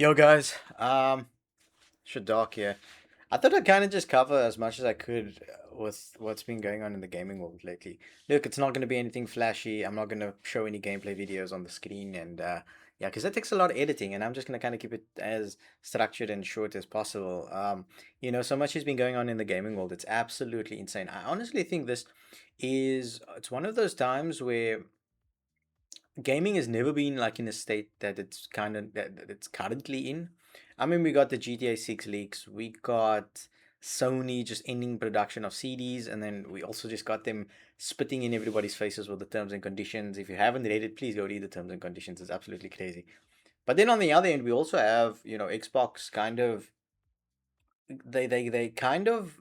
Yo guys, Shadak here. I thought I'd kind of just cover as much as I could with what's been going on in the gaming world lately. Look, it's not going to be anything flashy. I'm not going to show any gameplay videos on the screen, and yeah, because that takes a lot of editing, and I'm just going to kind of keep it as structured and short as possible. So much has been going on in the gaming world. It's absolutely insane. I honestly think it's one of those times where gaming has never been like in a state that that it's currently in. I mean, we got the GTA 6 leaks, we got Sony just ending production of CDs, and then we also just got them spitting in everybody's faces with the terms and conditions. If you haven't read it, please go read the terms and conditions. It's absolutely crazy. But then on the other end, we also have, Xbox kind of they kind of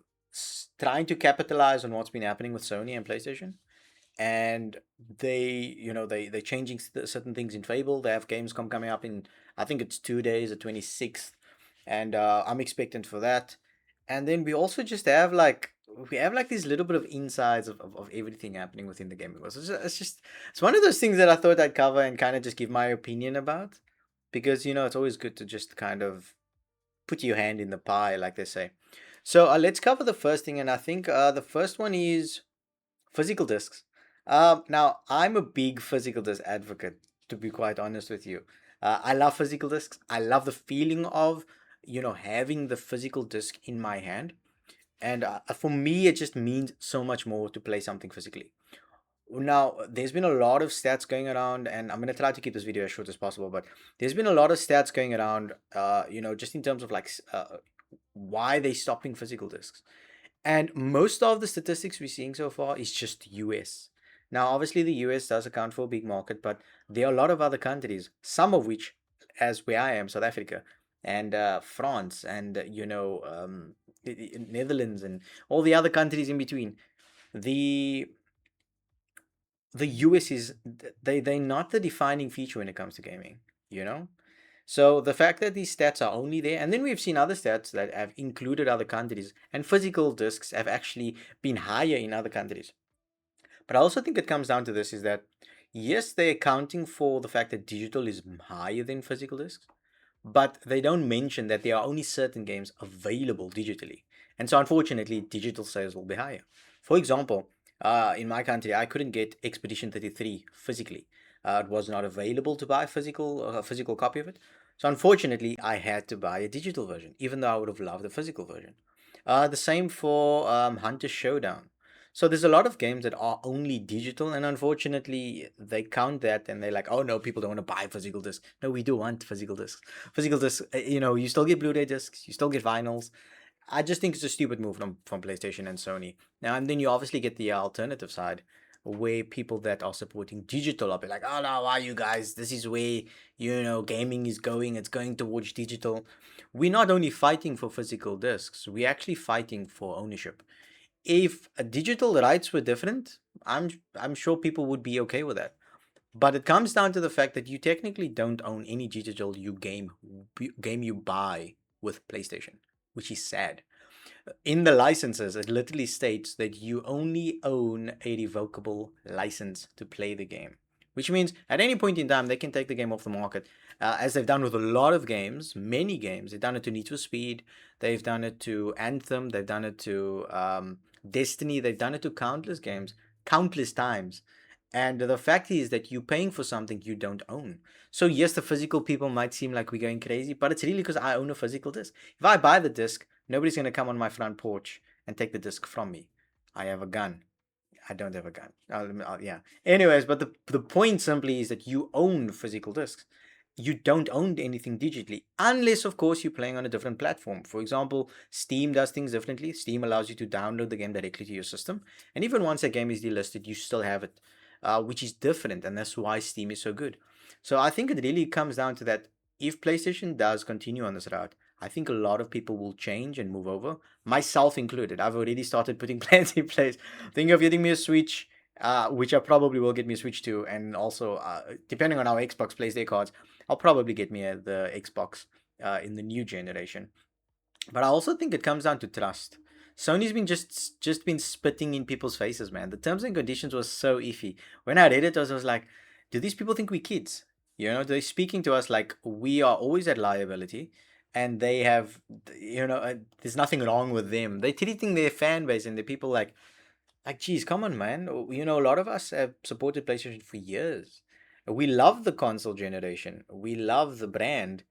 trying to capitalize on what's been happening with Sony and PlayStation, and they're changing certain things in Fable. They have Gamescom coming up in, I think it's 2 days, the 26th, and I'm expectant for that. And then we have like these little bit of insides of everything happening within the gaming world. So it's one of those things that I thought I'd cover and kind of just give my opinion about, because it's always good to just kind of put your hand in the pie, like they say. So let's cover the first thing, and I think the first one is physical discs. Now, I'm a big physical disc advocate, to be quite honest with you. I love physical discs. I love the feeling of, having the physical disc in my hand. And for me, it just means so much more to play something physically. Now, there's been a lot of stats going around, and I'm going to try to keep this video as short as possible, but there's been a lot of stats going around, just in terms of why they stopping physical discs. And most of the statistics we're seeing so far is just US. Now, obviously, the US does account for a big market, but there are a lot of other countries, some of which, as where I am, South Africa, and France, and Netherlands, and all the other countries in between. The the US is they're not the defining feature when it comes to gaming. You know, so the fact that these stats are only there, and then we've seen other stats that have included other countries, and physical discs have actually been higher in other countries. But I also think it comes down to this is that yes, they're accounting for the fact that digital is higher than physical discs, but they don't mention that there are only certain games available digitally. And so unfortunately, digital sales will be higher. For example, in my country, I couldn't get Expedition 33 physically. It was not available to buy a physical copy of it. So unfortunately, I had to buy a digital version, even though I would have loved the physical version. The same for Hunter Showdown. So there's a lot of games that are only digital, and unfortunately, they count that and they're like, "Oh no, people don't want to buy physical discs." No, we do want physical discs. Physical discs, you still get Blu-ray discs, you still get vinyls. I just think it's a stupid move from PlayStation and Sony. Now, and then you obviously get the alternative side, where people that are supporting digital are be like, "Oh no, why you guys? This is where gaming is going. It's going towards digital." We're not only fighting for physical discs, we're actually fighting for ownership. If digital rights were different, I'm sure people would be okay with that. But it comes down to the fact that you technically don't own any digital game you buy with PlayStation, which is sad. In the licenses, it literally states that you only own a revocable license to play the game, which means at any point in time they can take the game off the market, as they've done with a lot of games, many games. They've done it to Need for Speed, they've done it to Anthem, they've done it to Destiny, they've done it to countless games, countless times. And the fact is that you're paying for something you don't own. So yes, the physical people might seem like we're going crazy, but it's really because I own a physical disc. If I buy the disc, nobody's gonna come on my front porch and take the disc from me. I have a gun. I don't have a gun. Yeah. Anyways, but the point simply is that you own physical discs. You don't own anything digitally, unless, of course, you're playing on a different platform. For example, Steam does things differently. Steam allows you to download the game directly to your system, and even once a game is delisted, you still have it, which is different, and that's why Steam is so good. So I think it really comes down to that. If PlayStation does continue on this route, I think a lot of people will change and move over, myself included. I've already started putting plans in place. Thinking of getting me a Switch, which I probably will get me a Switch too, and also depending on how Xbox plays their cards, I'll probably get me the Xbox in the new generation. But I also think it comes down to trust. Sony's been just been spitting in people's faces, man. The terms and conditions was so iffy. When I read it, I was like, do these people think we kids? They're speaking to us like we are always at liability, and they have, there's nothing wrong with them. They're treating their fan base and the people geez, come on, man. A lot of us have supported PlayStation for years. We love the console generation. We love the brand,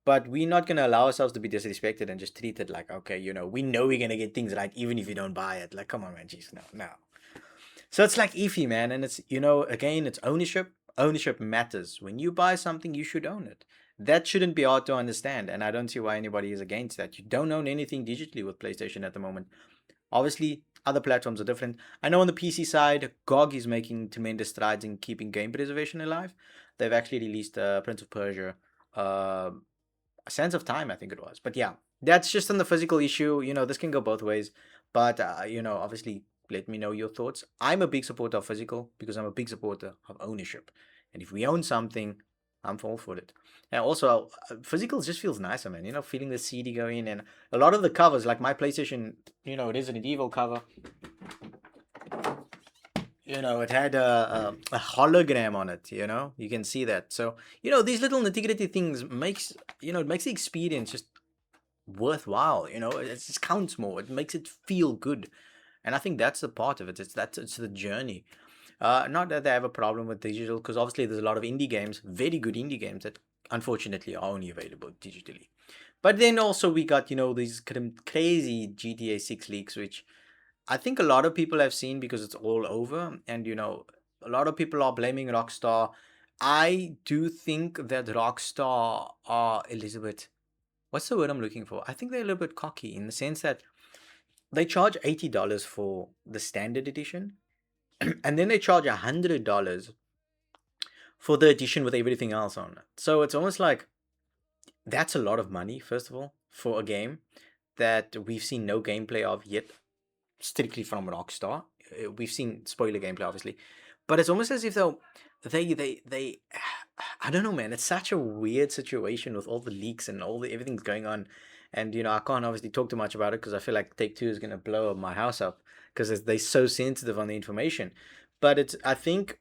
but we're not gonna allow ourselves to be disrespected and just treat it like, okay, we know we're gonna get things right even if you don't buy it. Like, come on, man, jeez, no, no. So it's like iffy, man, and it's again, it's ownership. Ownership matters. When you buy something, you should own it. That shouldn't be hard to understand, and I don't see why anybody is against that. You don't own anything digitally with PlayStation at the moment. Obviously, other platforms are different. I know on the PC side, GOG is making tremendous strides in keeping game preservation alive. They've actually released Prince of Persia, uh, Sands of Time, I think it was. But yeah, that's just on the physical issue. This can go both ways. But, obviously, let me know your thoughts. I'm a big supporter of physical because I'm a big supporter of ownership. And if we own something, I'm all for it. And also, physical just feels nicer, man. Feeling the CD go in, and a lot of the covers, like my PlayStation, Resident Evil cover, it had a hologram on it. You can see that. So these little nitty-gritty things it makes the experience just worthwhile. It just counts more. It makes it feel good, and I think that's the part of it. It's the journey. Not that they have a problem with digital, because obviously there's a lot of indie games, very good indie games that unfortunately are only available digitally. But then also we got these crazy GTA 6 leaks, which I think a lot of people have seen because it's all over, and a lot of people are blaming Rockstar. I do think that Rockstar are a little bit, what's the word I'm looking for? I think they're a little bit cocky in the sense that they charge $80 for the standard edition, and then they charge $100 for the edition with everything else on it. So it's almost like that's a lot of money, first of all, for a game that we've seen no gameplay of yet, strictly from Rockstar. We've seen spoiler gameplay, obviously, but it's almost as if though they I don't know, man. It's such a weird situation with all the leaks and all the everything's going on, and I can't obviously talk too much about it because I feel like Take-Two is gonna blow my house up because they're so sensitive on the information. But I think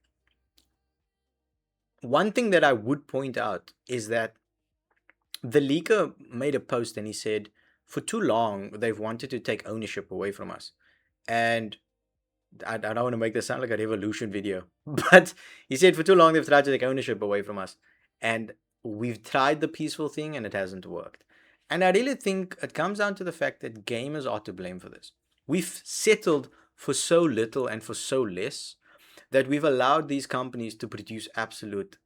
one thing that I would point out is that the leaker made a post and he said, for too long, they've wanted to take ownership away from us. And I don't want to make this sound like a revolution video, but he said for too long they've tried to take ownership away from us. And we've tried the peaceful thing and it hasn't worked. And I really think it comes down to the fact that gamers are to blame for this. We've settled for so little and for so less that we've allowed these companies to produce absolute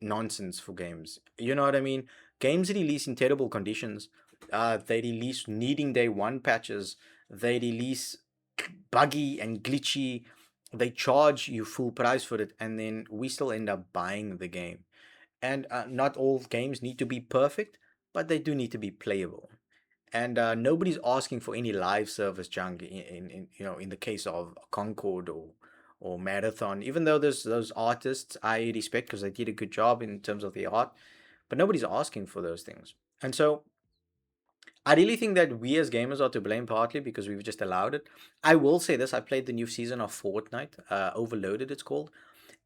nonsense for games. You know what I mean? Games release in terrible conditions. They release needing day one patches. They release buggy and glitchy. They charge you full price for it, and then we still end up buying the game. And not all games need to be perfect, but they do need to be playable. And nobody's asking for any live service junk in the case of Concord or Marathon. Even though there's those artists I respect because they did a good job in terms of the art, but nobody's asking for those things. And so I really think that we as gamers are to blame partly because we've just allowed it. I will say this: I played the new season of Fortnite, Overloaded, it's called,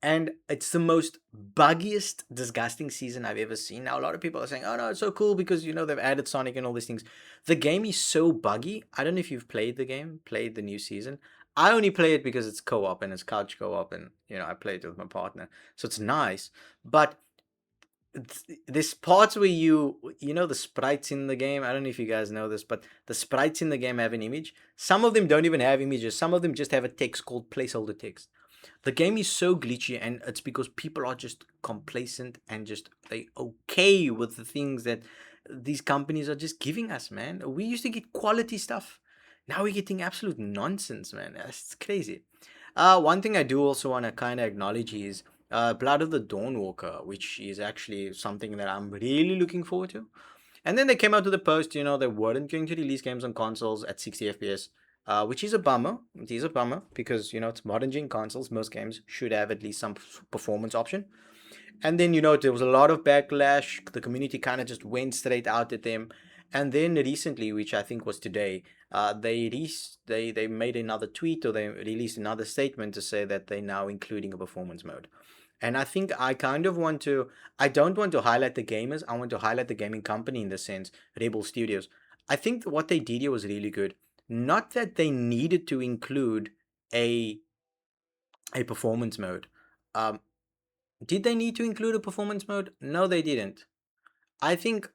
and it's the most buggiest, disgusting season I've ever seen. Now, a lot of people are saying, "Oh no, it's so cool because they've added Sonic and all these things." The game is so buggy. I don't know if you've played the game, played the new season. I only play it because it's co-op and it's couch co-op, and I play it with my partner, so it's nice. But there's parts where the sprites in the game, I don't know if you guys know this, but the sprites in the game have an image. Some of them don't even have images. Some of them just have a text called placeholder text. The game is so glitchy, and it's because people are just complacent and just they okay with the things that these companies are just giving us, man. We used to get quality stuff. Now we're getting absolute nonsense, man. It's crazy. One thing I do also want to kind of acknowledge is Blood of the Dawnwalker, which is actually something that I'm really looking forward to. And then they came out with a post, they weren't going to release games on consoles at 60 FPS, which is a bummer. It is a bummer because, it's modern gen consoles. Most games should have at least some performance option. And then, there was a lot of backlash. The community kind of just went straight out at them. And then recently, which I think was today, they made another tweet or they released another statement to say that they're now including a performance mode. And I think I kind of want to, I don't want to highlight the gamers. I want to highlight the gaming company in this sense, Rebel Studios. I think what they did here was really good. Not that they needed to include a a performance mode. Um, did they need to include a performance mode? No, they didn't. I think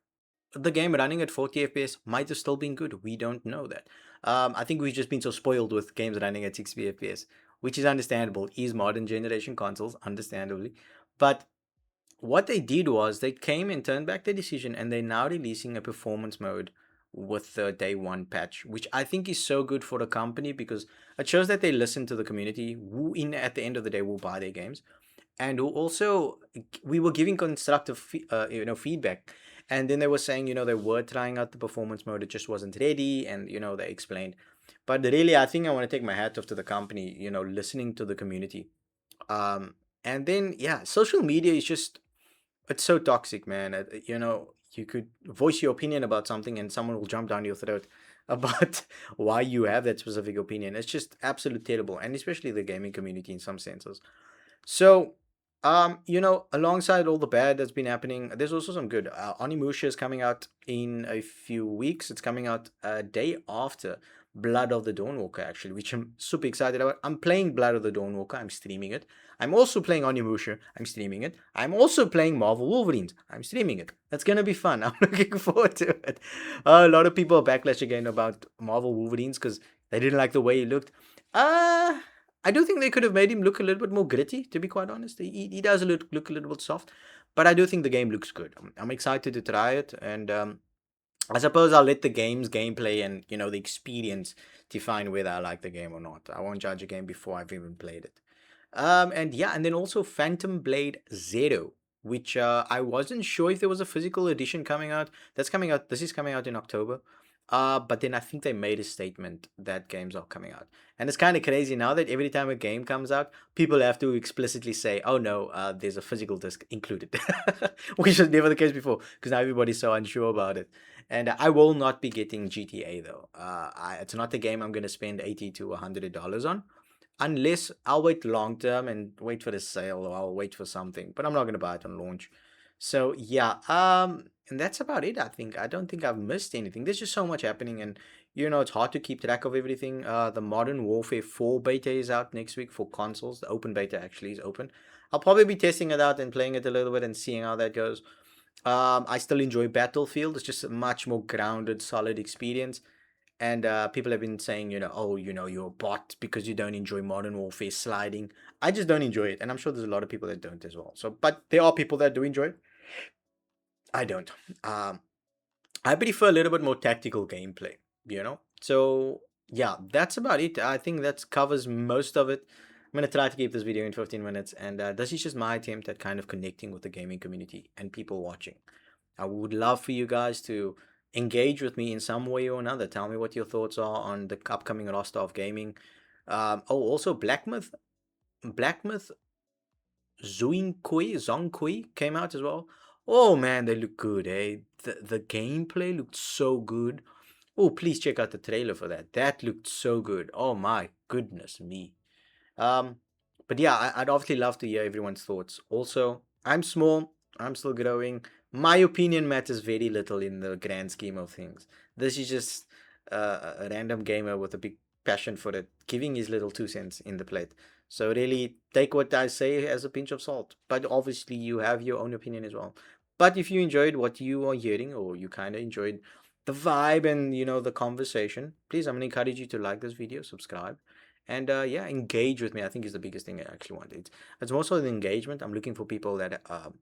the game running at 40 FPS might have still been good. We don't know that. I think we've just been so spoiled with games running at 60 FPS, which is understandable. Is modern generation consoles, understandably. But what they did was they came and turned back their decision, and they're now releasing a performance mode with the day one patch, which I think is so good for the company because it shows that they listen to the community who in at the end of the day will buy their games, and who also we were giving constructive feedback, and then they were saying they were trying out the performance mode, it just wasn't ready, and they explained. But really, I think I want to take my hat off to the company, listening to the community. And then yeah, social media is just, it's so toxic, man. You could voice your opinion about something and someone will jump down your throat about why you have that specific opinion. It's just absolute terrible, and especially the gaming community in some senses. So, alongside all the bad that's been happening, there's also some good. Onimusha is coming out in a few weeks. It's coming out a day after Blood of the Dawnwalker, actually, which I'm super excited about. I'm playing Blood of the Dawnwalker. I'm streaming it. I'm also playing Onimusha. I'm streaming it. I'm also playing Marvel Wolverines. I'm streaming it. That's gonna be fun. I'm looking forward to it. A lot of people are backlash again about Marvel Wolverines because they didn't like the way he looked. Uh I do think they could have made him look a little bit more gritty, to be quite honest. He does look a little bit soft, but I do think the game looks good. I'm excited to try it, and I suppose I'll let the game's gameplay and the experience define whether I like the game or not. I won't judge a game before I've even played it. And yeah, and then also Phantom Blade Zero, which I wasn't sure if there was a physical edition coming out. That's coming out. This is coming out in October. But then I think they made a statement that games are coming out, and it's kind of crazy now that every time a game comes out, people have to explicitly say, "Oh no, there's a physical disc included," which was never the case before because now everybody's so unsure about it. And I will not be getting GTA though. It's not a game I'm going to spend $80 to $100 on unless I'll wait long term and wait for the sale, or I'll wait for something, but I'm not gonna buy it on launch. So yeah, and that's about it. I think I don't think I've missed anything. There's just so much happening, and it's hard to keep track of everything. The Modern Warfare 4 beta is out next week for consoles. The open beta actually is open. I'll probably be testing it out and playing it a little bit and seeing how that goes. I still enjoy Battlefield. It's just a much more grounded, solid experience. And people have been saying, oh, you're a bot because you don't enjoy Modern Warfare sliding. I just don't enjoy it, and I'm sure there's a lot of people that don't as well. So, but there are people that do enjoy it. I don't. Um, I prefer a little bit more tactical gameplay. So yeah, that's about it. I think that covers most of it. I'm gonna try to keep this video in 15 minutes, and this is just my attempt at kind of connecting with the gaming community and people watching. I would love for you guys to engage with me in some way or another. Tell me what your thoughts are on the upcoming roster of gaming. Also Black Myth Zongkui came out as well. Oh man, they look good, eh? The gameplay looked so good. Oh, please check out the trailer for that. That looked so good. Oh my goodness me. Um, but yeah, I'd obviously love to hear everyone's thoughts. Also, I'm small, I'm still growing. My opinion matters very little in the grand scheme of things. This is just a random gamer with a big passion for it, giving his little 2 cents in the plate. So really, take what I say as a pinch of salt. But obviously, you have your own opinion as well. But if you enjoyed what you are hearing, or you kind of enjoyed the vibe and the conversation, please, I'm gonna encourage you to like this video, subscribe, and yeah, engage with me. I think is the biggest thing I actually want. It's more so the engagement. I'm looking for people that are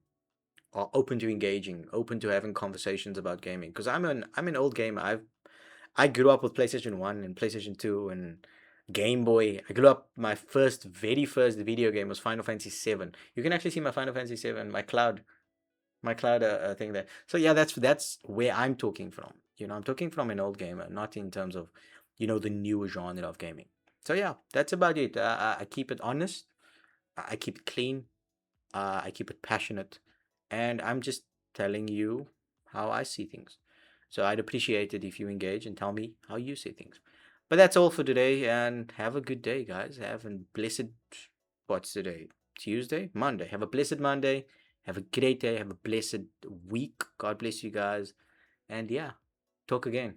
open to engaging, open to having conversations about gaming, because I'm an old gamer. I grew up with PlayStation 1 and PlayStation 2 and Game Boy. I grew up, my very first video game was Final Fantasy 7. You can actually see my Final Fantasy 7, my cloud thing there. So yeah, that's where I'm talking from. I'm talking from an old gamer, not in terms of the newer genre of gaming. So yeah, that's about it. I keep it honest. I keep it clean. I keep it passionate, and I'm just telling you how I see things. So I'd appreciate it if you engage and tell me how you see things. But that's all for today, and have a good day, guys. Have a blessed, what's today? Tuesday, Monday. Have a blessed Monday. Have a great day. Have a blessed week. God bless you guys. And yeah, talk again.